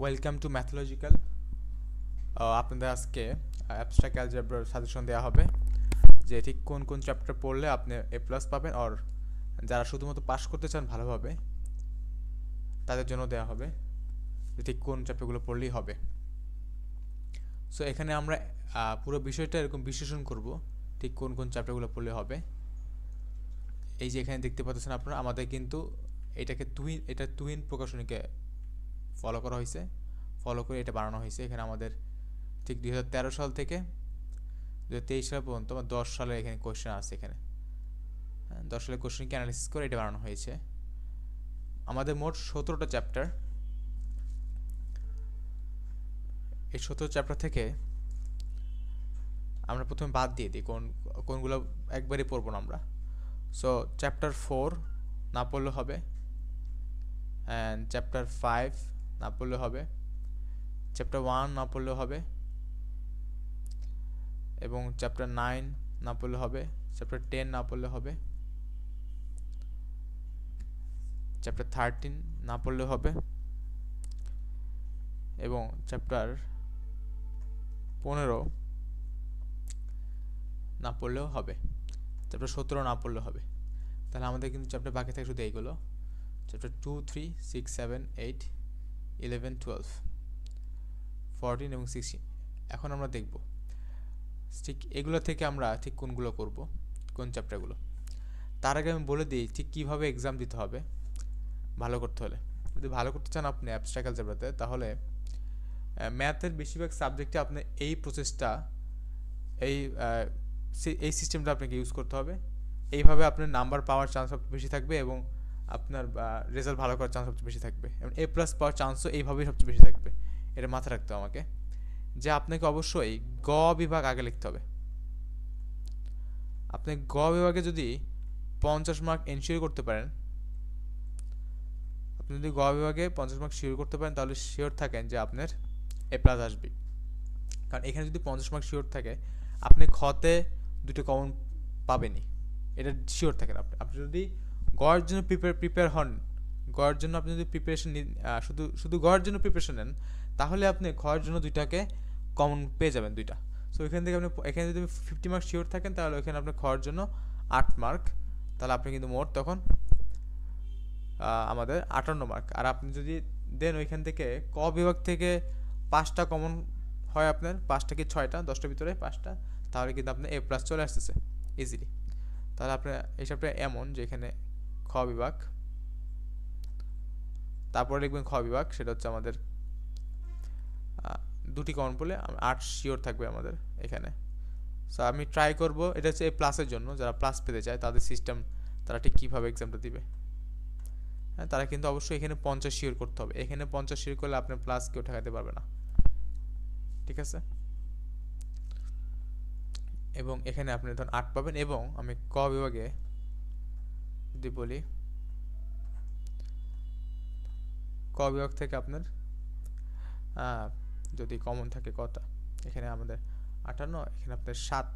Welcome to Mathological. আপনাদের আজকে abstract অ্যালজেব্রার suggestion দেওয়া হবে যে ঠিক কোন কোন চ্যাপ্টার পড়লে আপনি এ প্লাস পাবেন, আর যারা শুধুমাত্র পাস করতে চান ভালোভাবে তাদের জন্য দেওয়া হবে যে ঠিক কোন চ্যাপ্টারগুলো পড়লেই হবে। সো এখানে আমরা পুরো বিষয়টা এরকম বিশ্লেষণ করব, ঠিক কোন কোন চ্যাপ্টারগুলো পড়লে হবে। এই যে এখানে দেখতে পাচ্ছেন আপনারা, আমাদের কিন্তু এটা তুহিন প্রকাশনীকে ফলো করা হয়েছে, ফলো করে এটা বানানো হয়েছে। এখানে আমাদের ঠিক 2013 সাল থেকে 2023 সাল পর্যন্ত 10 সালের এখানে কোয়েশ্চেন আছে। এখানে 10 সালের কোয়েশ্চেনকে অ্যানালিসিস করে এটা বানানো হয়েছে। আমাদের মোট 17টা চ্যাপ্টার। এই 17 চ্যাপ্টার থেকে আমরা প্রথমে বাদ দিয়ে দিই কোনগুলো একবারই পড়বো না আমরা। সো চ্যাপ্টার 4 না পড়লে হবে, অ্যান্ড চ্যাপ্টার 5 না পড়লে হবে, চ্যাপ্টার 1 না পড়লে হবে, এবং চ্যাপ্টার 9 না পড়লে হবে, চ্যাপ্টার 10 না পড়লে হবে, চ্যাপ্টার 13 না পড়লে হবে, এবং চ্যাপ্টার 15 না পড়লেও হবে, চ্যাপ্টার 17 না পড়লে হবে। তাহলে আমাদের কিন্তু চ্যাপ্টার বাকি থাকে শুধু এইগুলো, চ্যাপ্টার 2, 3, 6, 7, 8, 11, 12, 14 এবং 16। এখন আমরা দেখব ঠিক এগুলো থেকে আমরা ঠিক কোনগুলো করব, কোন চ্যাপ্টারগুলো। তার আগে আমি বলে দিই ঠিক কীভাবে এক্সাম দিতে হবে ভালো করতে হলে। যদি ভালো করতে চান আপনি অ্যাবস্ট্রাক্ট অ্যালজেব্রাতে, তাহলে ম্যাথের বেশিরভাগ সাবজেক্টে আপনি এই প্রসেসটা, এই সিস্টেমটা আপনাকে ইউজ করতে হবে। এইভাবে আপনার নাম্বার পাওয়ার চান্স সবচেয়ে বেশি থাকবে এবং আপনার রেজাল্ট ভালো করার চান্স সবচেয়ে বেশি থাকবে, এবং এ প্লাস পাওয়ার চান্সও এইভাবেই সবচেয়ে বেশি থাকবে। এটা মাথায় রাখতে হবে আমাকে, যে আপনাকে অবশ্যই গ বিভাগ আগে লিখতে হবে। আপনি গ বিভাগে যদি 50 মার্ক এনশিওর করতে পারেন, আপনি যদি গ বিভাগে 50 মার্ক শিওর করতে পারেন, তাহলে শিওর থাকেন যে আপনার এ প্লাস আসবে। কারণ এখানে যদি 50 মার্ক শিওর থাকে, আপনি খতে দুটো কমন পাবেনই, এটা শিওর থাকেন। আপনি যদি গয়ের জন্য প্রিপেয়ার হন, গয়ের জন্য আপনি যদি প্রিপারেশন শুধু গয়ের জন্য প্রিপারেশন নেন, তাহলে আপনি খয়ের জন্য দুইটাকে কমন পেয়ে যাবেন, দুইটা। সো এখান থেকে আপনি এখানে যদি 50 মার্ক শিওর থাকেন, তাহলে ওইখানে আপনার খয়ের জন্য 8 মার্ক, তাহলে আপনি কিন্তু মোট তখন আমাদের 58 মার্ক। আর আপনি যদি দেন ওইখান থেকে ক বিভাগ থেকে 5টা কমন হয়, আপনার 5টা কি 6টা, 10টার ভিতরে 5টা, তাহলে কিন্তু আপনার এ প্লাস চলে আসতেছে ইজিলি। তাহলে আপনার এইসবটা এমন যে এখানে খ বিভাগ, তারপরে লিখবেন খ বিভাগ, সেটা হচ্ছে আমাদের দুটি কমন পড়লে 8 শিওর থাকবে আমাদের এখানে। সো আমি ট্রাই করব, এটা হচ্ছে এ প্লাসের জন্য, যারা প্লাস পেতে চায় তাদের সিস্টেম, তারা ঠিক কীভাবে এক্সামটা দিবে। হ্যাঁ, তারা কিন্তু অবশ্যই এখানে 50 শিওর করতে হবে। এখানে 50 শিওর করলে আপনার প্লাস কেউ ঠেকাতে পারবে না, ঠিক আছে। এবং এখানে আপনি ধরুন 8 পাবেন। এবং আমি ক বিভাগে যদি বলি, ক বিভাগ থেকে আপনার যদি কমন থাকে কটা, এখানে আমাদের 58, এখানে আপনার 7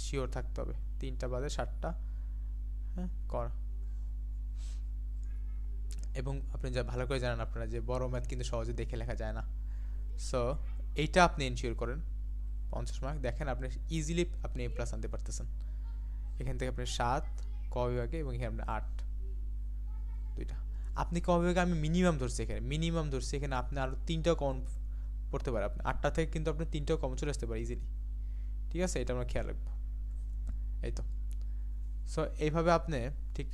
শিওর থাকতে হবে, 3টা বাদে 7টা, হ্যাঁ কর। এবং আপনি যা ভালো করে জানেন আপনারা যে বড় ম্যাথ কিন্তু সহজে দেখে লেখা যায় না। সো এইটা আপনি এনশিওর করেন 50 মার্ক, দেখেন আপনি ইজিলি আপনি এ প্লাস আনতে পারতেছেন। এখান থেকে আপনি 7 ক বিভাগে, এবং এখানে আপনি 8, দুইটা। আপনি ক বিভাগে আমি মিনিমাম ধরছি, এখানে আপনি আরও 3টাও কমন পড়তে পারে। আপনি 8টা থেকে কিন্তু আপনি 3টাও কমন চলে আসতে পারে ইজিলি, ঠিক আছে। এটা আমরা খেয়াল রাখবো। এই তো। সো এইভাবে আপনি ঠিক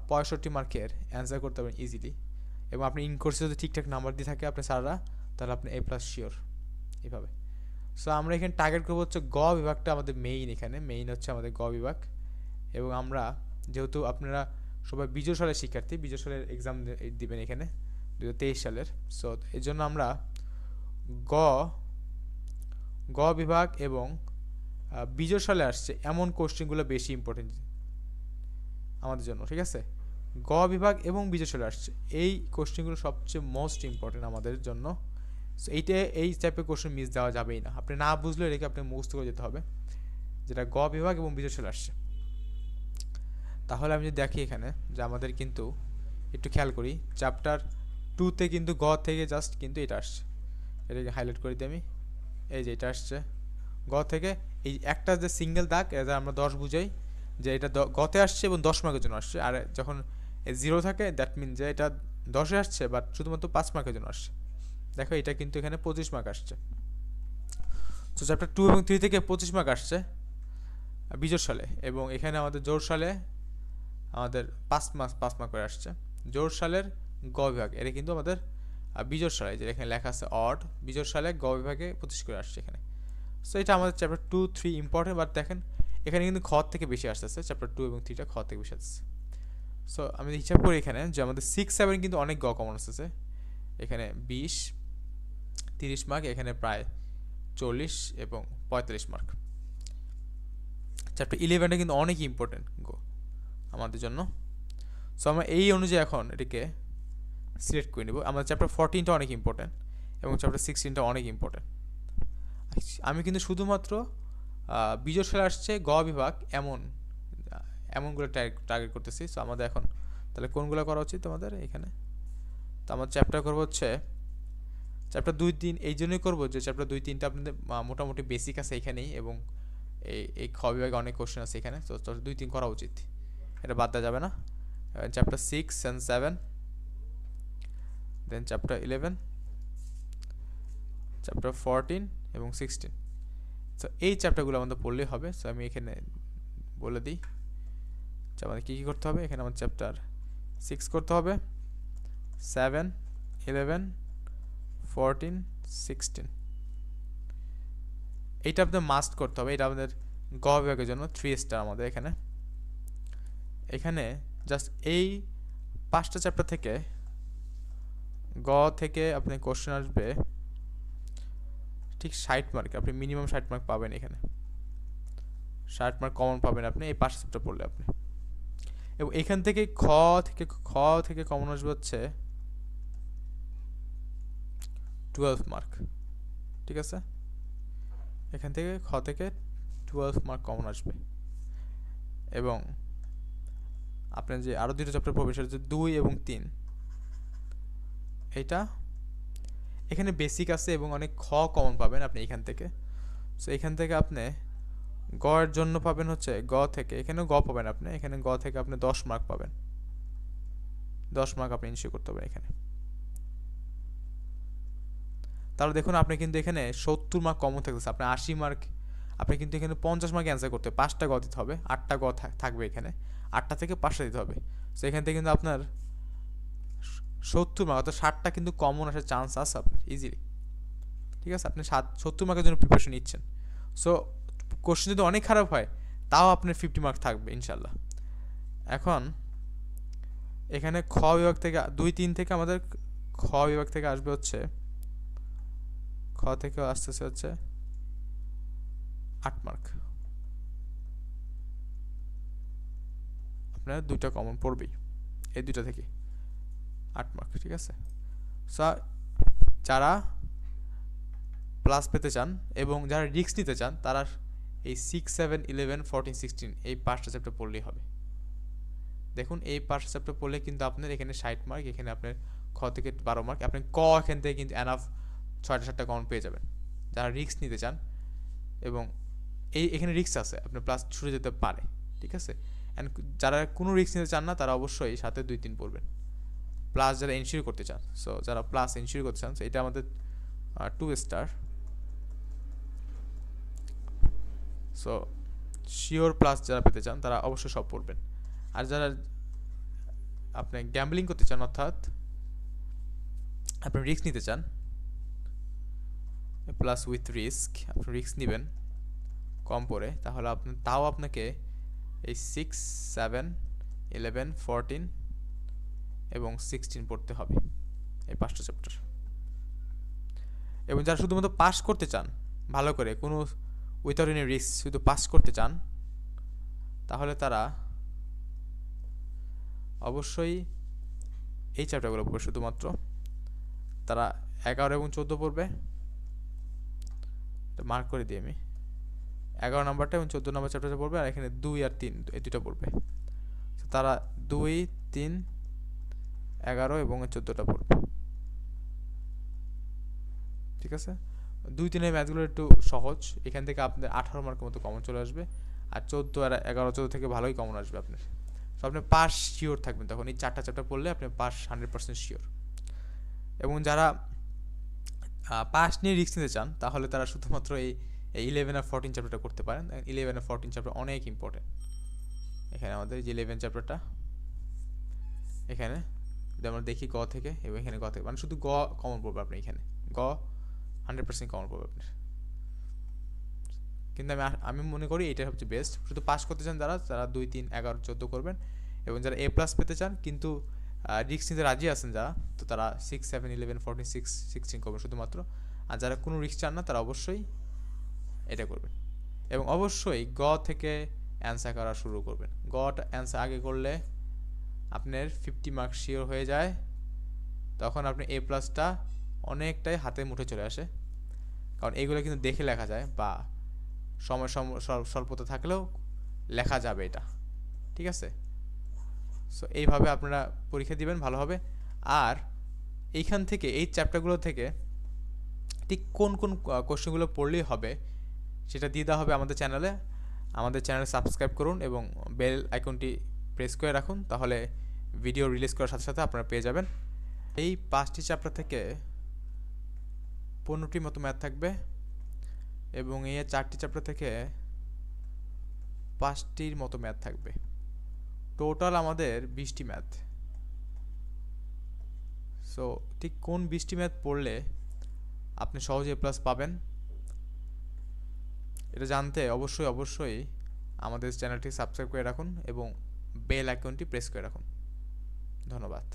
65 মার্কের অ্যান্সার করতে পারেন ইজিলি। এবং আপনি ইন কোর্সে যদি ঠিকঠাক নাম্বার দিয়ে থাকে আপনি স্যাররা, তাহলে আপনি এ প্লাস শিওর এইভাবে। সো আমরা এখানে টার্গেট করবো হচ্ছে গ বিভাগটা আমাদের মেইন, এখানে মেইন হচ্ছে আমাদের গ বিভাগ। এবং আমরা যেহেতু আপনারা সবাই বিজয় সালের শিক্ষার্থী, বিজয় সালের এক্সাম দিবেন এখানে 2023 সালের, সো এই জন্য আমরা গ বিভাগ এবং বিজয় সালে আসছে এমন কোশ্চেনগুলো বেশি ইম্পর্টেন্ট আমাদের জন্য, ঠিক আছে। গ বিভাগ এবং বিজয় সালে আসছে এই কোশ্চেনগুলো সবচেয়ে মোস্ট ইম্পর্টেন্ট আমাদের জন্য। সো এই টাইপের কোশ্চেন মিস দেওয়া যাবেই না। আপনি না বুঝলে এটাকে আপনি মুখস্থ করে যেতে হবে, যেটা গ বিভাগ এবং বিজয় সালে আসছে। তাহলে আমি যদি দেখি এখানে যে আমাদের কিন্তু একটু খেয়াল করি, চ্যাপ্টার 2তে কিন্তু গ থেকে জাস্ট কিন্তু এটা আসছে, এটাকে হাইলাইট করে দিই আমি। এই যে এটা আসছে গ থেকে, এই একটা যে সিঙ্গেল দাগ এটা আমরা 10 বুঝাই যে এটা গতে আসছে এবং 10 মার্কের জন্য আসছে। আর যখন জিরো থাকে দ্যাট মিন যে এটা 10-এ আসছে বাট শুধুমাত্র 5 মার্কের জন্য আসছে। দেখো এটা কিন্তু এখানে 25 মার্ক আসছে। তো চ্যাপ্টার 2 এবং 3 থেকে 25 মার্ক আসছে বিজোড় সালে, এবং এখানে আমাদের জোড় সালে আমাদের 5 মার্ক করে আসছে। জোড় সালের গ বিভাগ এটা কিন্তু আমাদের বিজোড় সালে, যে এখানে লেখা আছে অড, বিজোড় সালে গ বিভাগে 25 করে আসছে এখানে। সো এটা আমাদের চ্যাপ্টার 2-3 ইম্পর্টেন্ট, বাট দেখেন এখানে কিন্তু খ থেকে বেশি আসতেছে, চ্যাপ্টার 2 এবং 3টা খ থেকে বেশি আসছে। সো আমি হিসাব করি এখানে যে আমাদের 6-7 কিন্তু অনেক গ কমন আসতেছে, এখানে 20-30 মার্ক, এখানে প্রায় 40 এবং 45 মার্ক। চ্যাপ্টার 11টা কিন্তু অনেক ইম্পর্টেন্ট গো আমাদের জন্য। সো আমরা এই অনুযায়ী এখন এটিকে সিলেক্ট করে নেব। আমাদের চ্যাপ্টার 14টা অনেক ইম্পর্টেন্ট এবং চ্যাপ্টার 16টা অনেক ইম্পর্টেন্ট। আমি কিন্তু শুধুমাত্র বিজোড় সালে আসছে গ বিভাগ এমনগুলো টার্গেট করতেছি। সো আমাদের এখন তাহলে কোনগুলো করা উচিত আমাদের এখানে? তো আমার চ্যাপ্টার করবো হচ্ছে চ্যাপ্টার 2-3, এই জন্যই করবো যে চ্যাপ্টার 2-3টা আপনাদের মোটামুটি বেসিক আছে এখানেই, এবং এই খ বিভাগে অনেক কোশ্চেন আছে এখানে। তো 2-3 করা উচিত, এটা বাদ দেওয়া যাবে না। Chapter 6 and 7, then chapter 11, chapter 14 এবং 16। সো এই চ্যাপ্টারগুলো আমাদের পড়লেই হবে। সো আমি এখানে বলে দিই আমাদের কী কী করতে হবে। এখানে আমার চ্যাপ্টার 6 করতে হবে, 7, 11, 14, 16, এইটা আপনাদের মাস্ট করতে হবে। এটা আমাদের গ বিভাগের জন্য 3 স্টার আমাদের এখানে জাস্ট এই 5টা চ্যাপ্টার থেকে গ থেকে আপনি কোশ্চেন আসবে ঠিক 60 মার্ক, আপনি মিনিমাম 60 মার্ক পাবেন এখানে, 60 মার্ক কমন পাবেন আপনি এই 5টা চ্যাপ্টার পড়লে আপনি। এবং এখান থেকে খ থেকে কমন আসবে হচ্ছে 12 মার্ক, ঠিক আছে? এখান থেকে খ থেকে 12 মার্ক কমন আসবে। এবং আপনার যে আরও 2টা চ্যাপ্টার পড়বে সেটা হচ্ছে 2 এবং 3, এইটা এখানে বেসিক আছে এবং অনেক খ কমন পাবেন আপনি এখান থেকে। সো এখান থেকে আপনি গ এর জন্য পাবেন হচ্ছে গ থেকে, এখানেও গ পাবেন আপনি, এখানে গ থেকে আপনি 10 মার্ক পাবেন, 10 মার্ক আপনি ইনশিওর করতে পারবেন এখানে। তাহলে দেখুন আপনি কিন্তু এখানে 70 মার্ক কমন থাকতেছে, আপনি 80 মার্ক, আপনি কিন্তু এখানে 50 মার্ক অ্যান্সার করতে 5টা গ দিতে হবে, 8টা গ থাকবে এখানে, 8টা থেকে 5টা দিতে হবে। সো এখান থেকে কিন্তু আপনার 70 মার্ক অর্থাৎ 60টা কিন্তু কমন আসার চান্স আছে আপনার ইজিলি, ঠিক আছে? আপনি 70 মার্কের জন্য প্রিপারেশন নিচ্ছেন। সো কোশ্চেন যদি অনেক খারাপ হয় তাও আপনার 50 মার্ক থাকবে ইনশাল্লাহ। এখন এখানে খ বিভাগ থেকে 2-3 থেকে আমাদের খ বিভাগ থেকে আসবে হচ্ছে, খ থেকে আসতেছে হচ্ছে 8 মার্ক, আপনার 2টা কমন পড়বেই এই 2টা থেকে 8 মার্ক, ঠিক আছে? সো যারা প্লাস পেতে চান এবং যারা রিস্ক নিতে চান তারা এই 6, 7, 11, 14, 16 এই 5টা চ্যাপ্টার পড়লেই হবে। দেখুন এই 5টা চ্যাপ্টার পড়লে কিন্তু আপনার এখানে 60 মার্ক, এখানে আপনার খ থেকে 12 মার্ক, আপনি ক এখান থেকে কিন্তু এনাফ 6টা কমন পেয়ে যাবেন যারা রিস্ক নিতে চান। এবং এখানে রিস্ক আছে, আপনার প্লাস ছুটে যেতে পারে, ঠিক আছে? অ্যান্ড যারা কোনো রিস্ক নিতে চান না তারা অবশ্যই সাথে 2-3 পড়বেন, প্লাস যারা ইনশিওর করতে চান। সো যারা প্লাস ইনশিওর করতে চান, এটা আমাদের 2 স্টার। সো শিওর প্লাস যারা পেতে চান তারা অবশ্যই সব পড়বেন। আর যারা আপনি গ্যাম্বলিং করতে চান অর্থাৎ আপনি রিস্ক নিতে চান, প্লাস উইথ রিস্ক, আপনি রিস্ক নেবেন কম পড়ে, তাহলে তাও আপনাকে এই 6, 7, 11, 14 এবং 16 পড়তে হবে এই 5টা চ্যাপ্টার। এবং যারা শুধুমাত্র পাস করতে চান ভালো করে, কোনো উইথাউট এনি রিস্ক শুধু পাস করতে চান, তাহলে তারা অবশ্যই এই চ্যাপ্টারগুলো পড়বে। শুধুমাত্র তারা 11 এবং 14 পড়বে, মার্ক করে দিই আমি, 11 নাম্বারটা এবং 14 নাম্বার চ্যাপ্টারটা পড়বে, আর এখানে 2 আর 3 এই 2টা পড়বে। তারা 2, 3, 11 এবং 14টা পড়বে, ঠিক আছে, 2-3 ম্যাথগুলো একটু সহজ, এখান থেকে আপনার 18 মার্কের মতো কমন চলে আসবে, আর 14 আর 11 14 থেকে ভালোই কমন আসবে আপনার। সো আপনি পাস শিওর থাকবেন তখন, এই 4টা চ্যাপ্টার পড়লে আপনি পাস 100% শিওর। এবং যারা পাস নিয়ে রিস্ক নিতে চান তাহলে তারা শুধুমাত্র এই 11 আর 14 চ্যাপ্টারটা করতে পারেন। 11 আর 14 চ্যাপ্টার অনেক ইম্পর্টেন্ট। এখানে আমাদের যে 11 চ্যাপ্টারটা, এখানে যদি আমরা দেখি গ থেকে, এবং এখানে গ থেকে, মানে শুধু গ কমন পড়বে আপনি, এখানে গ 100% কমন পড়বে আপনার। কিন্তু আমি মনে করি এটা হচ্ছে বেস্ট। শুধু পাস করতে চান যারা, তারা 2 3 11 14 করবেন, এবং যারা A+ পেতে চান কিন্তু রিস্ক নিতে রাজি আছেন যারা, তো তারা 6 7 11 14 6 16 করবেন শুধুমাত্র। আর যারা কোনো রিস্ক চান না তারা অবশ্যই এটা করবেন, এবং অবশ্যই গ থেকে অ্যান্সার করা শুরু করবেন। গটা অ্যান্সার আগে করলে আপনার 50 মার্ক শিওর হয়ে যায়, তখন আপনি A+টা অনেকটাই হাতে মুঠে চলে আসে, কারণ এইগুলো কিন্তু দেখে লেখা যায়, বা সময় স্বল্পতা থাকলেও লেখা যাবে এটা, ঠিক আছে। সো এইভাবে আপনারা পরীক্ষা দিবেন ভালো হবে। আর এইখান থেকে, এই চ্যাপ্টারগুলো থেকে ঠিক কোন কোন কোশ্চেনগুলো পড়লেই হবে সেটা দিয়ে দেওয়া হবে আমাদের চ্যানেলে। আমাদের চ্যানেলে সাবস্ক্রাইব করুন এবং বেল আইকনটি প্রেস করে রাখুন, তাহলে ভিডিও রিলিজ করার সাথে সাথে আপনারা পেয়ে যাবেন। এই 5টি চ্যাপ্টার থেকে 15টির মতো ম্যাথ থাকবে, এবং এই 4টি চ্যাপ্টার থেকে 5টির মতো ম্যাথ থাকবে। টোটাল আমাদের 20টি ম্যাথ। সো ঠিক কোন 20টি ম্যাথ পড়লে আপনি সহজে A+ পাবেন, এটা জানতে অবশ্যই আমাদের চ্যানেলটি সাবস্ক্রাইব করে রাখুন এবং বেল আইকনটি প্রেস করে রাখুন। ধন্যবাদ।